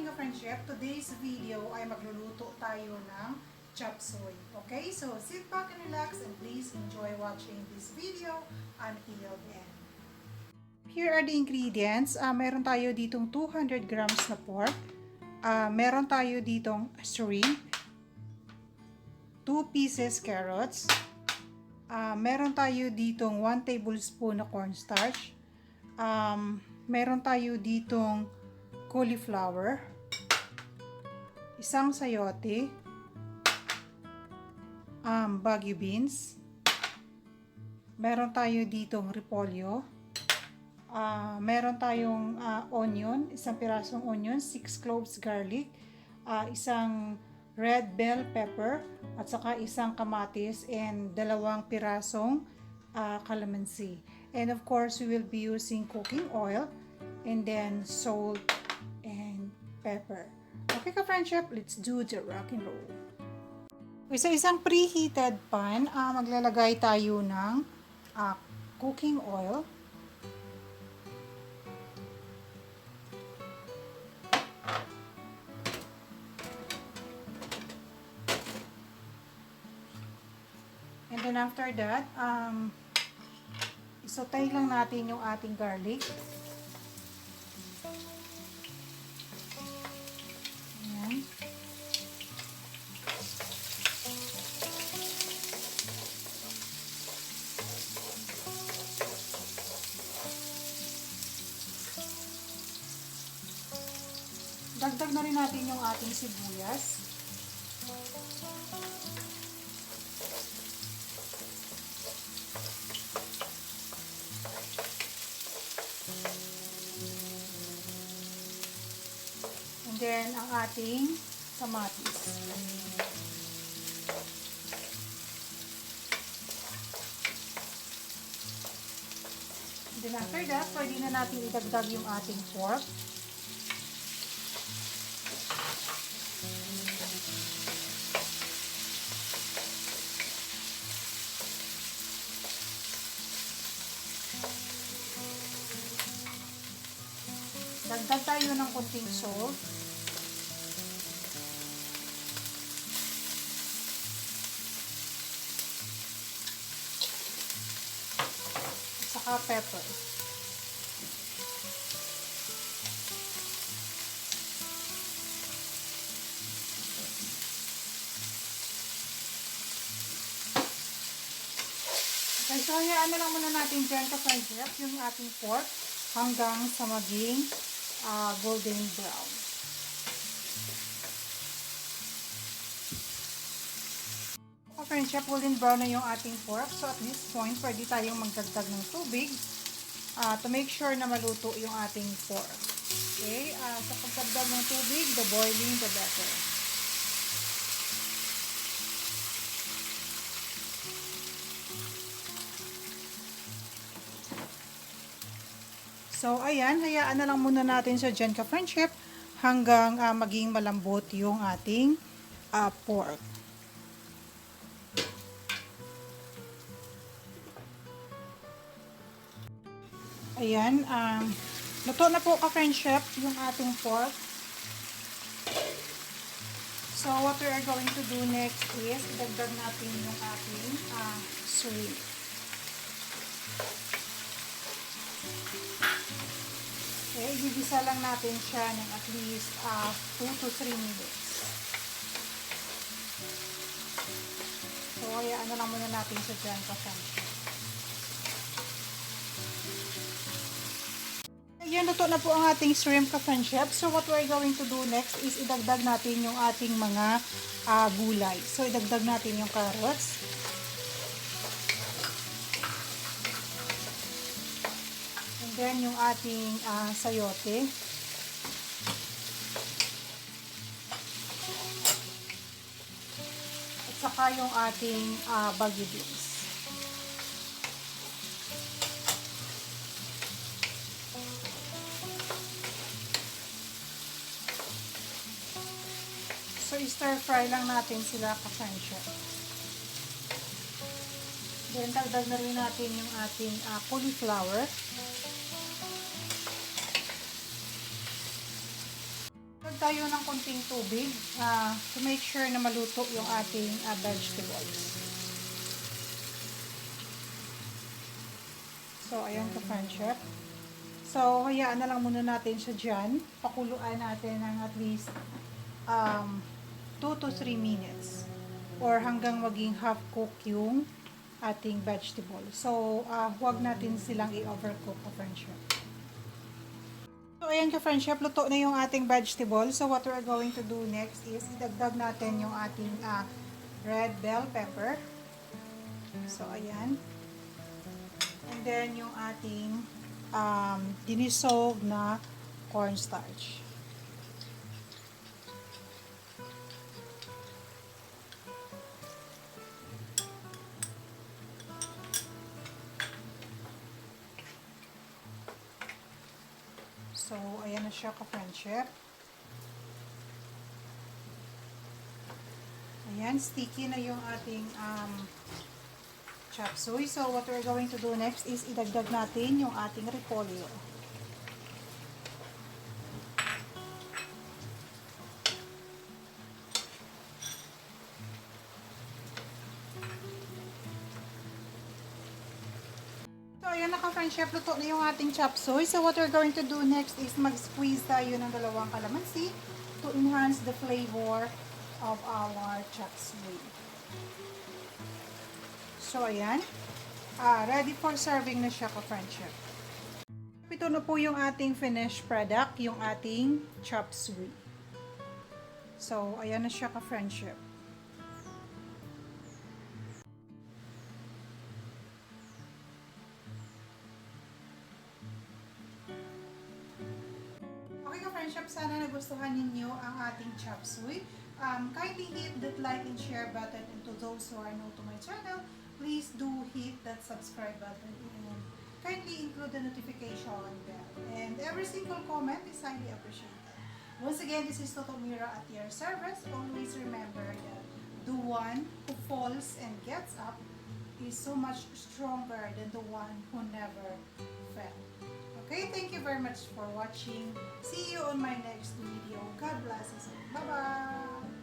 ka-friendship, today's video ay magluluto tayo ng chop suey. Okay, so sit back and relax and please enjoy watching this video until the end. Here are the ingredients. Meron tayo ditong 200 grams na pork. Meron tayo ditong shrimp, 2 pieces carrots. Meron tayo ditong 1 tablespoon na cornstarch. Meron tayo ditong cauliflower, isang sayote, baguio beans, meron tayo ditong repolyo, meron tayong onion, isang pirasong onion, 6 cloves garlic, isang red bell pepper, at saka isang kamatis, and 2 pirasong calamansi. And of course, we will be using cooking oil, and then salt and pepper. Okay ka-friendship, let's do the rock and roll. Okay, sa isang preheated pan, maglalagay tayo ng cooking oil. And then after that, isotay lang natin yung ating garlic. Ayan. Dagdag na rin natin yung ating sibuyas. And then, ang ating kamatis. And then, after that, pwede na natin idagdag yung ating pork. Dagdag tayo ng konting salt. Saka pepper. Okay, so hayaan na lang muna natin dyan ka-friendship yung ating pork hanggang sa maging golden brown. Friendship, golden brown na yung ating pork. So at this point, pwede tayong magdagdag ng tubig to make sure na maluto yung ating pork. Okay? Sa pagdagdag ng tubig, the boiling, the better. So ayan, hayaan na lang muna natin sa dyan ka-friendship hanggang maging malambot yung ating pork. Ayan, luto na po ka-friendship yung ating pork. So, what we are going to do next is, dagdag natin yung ating shrimp. Okay, gigisa lang natin siya ng at least 2 to 3 minutes. So, hayaan na lang muna natin sa dyan ka-friendship. Ayan, luto na po ang ating shrimp ka-friendship. So, what we're going to do next is idagdag natin yung ating mga gulay. So, idagdag natin yung carrots. And then, yung ating sayote. At saka yung ating baguio beans. So, stir fry lang natin sila ka-friendship. Then, dagdag na rin natin yung ating cauliflower. tayo ng konting tubig to make sure na maluto yung ating vegetables. So, ayan ka-friendship. So, hayaan na lang muna natin siya dyan. Pakuluan natin ng at least 2 to 3 minutes. Or hanggang maging half cook yung ating vegetable. So, huwag natin silang i-overcook ka-friendship. So, ayan ka-friendship, luto na yung ating vegetable. So, what we're going to do next is idagdag natin yung ating red bell pepper. So, ayan. And then, yung ating dinissolve na cornstarch. So, ayan na siya ka-friendship. Ayan, sticky na yung ating chop suey. So, what we're going to do next is idagdag natin yung ating repolyo. So, ayan na ka-friendship, luto na yung ating chop suey. So, what we're going to do next is mag-squeeze tayo ng 2 calamansi to enhance the flavor of our chop suey. So, ayan. Ready for serving na siya ka-friendship. Ito na po yung ating finished product, yung ating chop suey. So, ayan na siya ka-friendship. Okay ka-friendship, sana nagustuhan ninyo ang ating chop suey. Kindly hit that like and share button, and to those who are new to my channel, please do hit that subscribe button and kindly include the notification bell. And every single comment is highly appreciated. Once again, this is Toto Mira at your service. Always remember that the one who falls and gets up is so much stronger than the one who never fell. Okay, thank you very much for watching. See you on my next video. God bless us all. Bye-bye!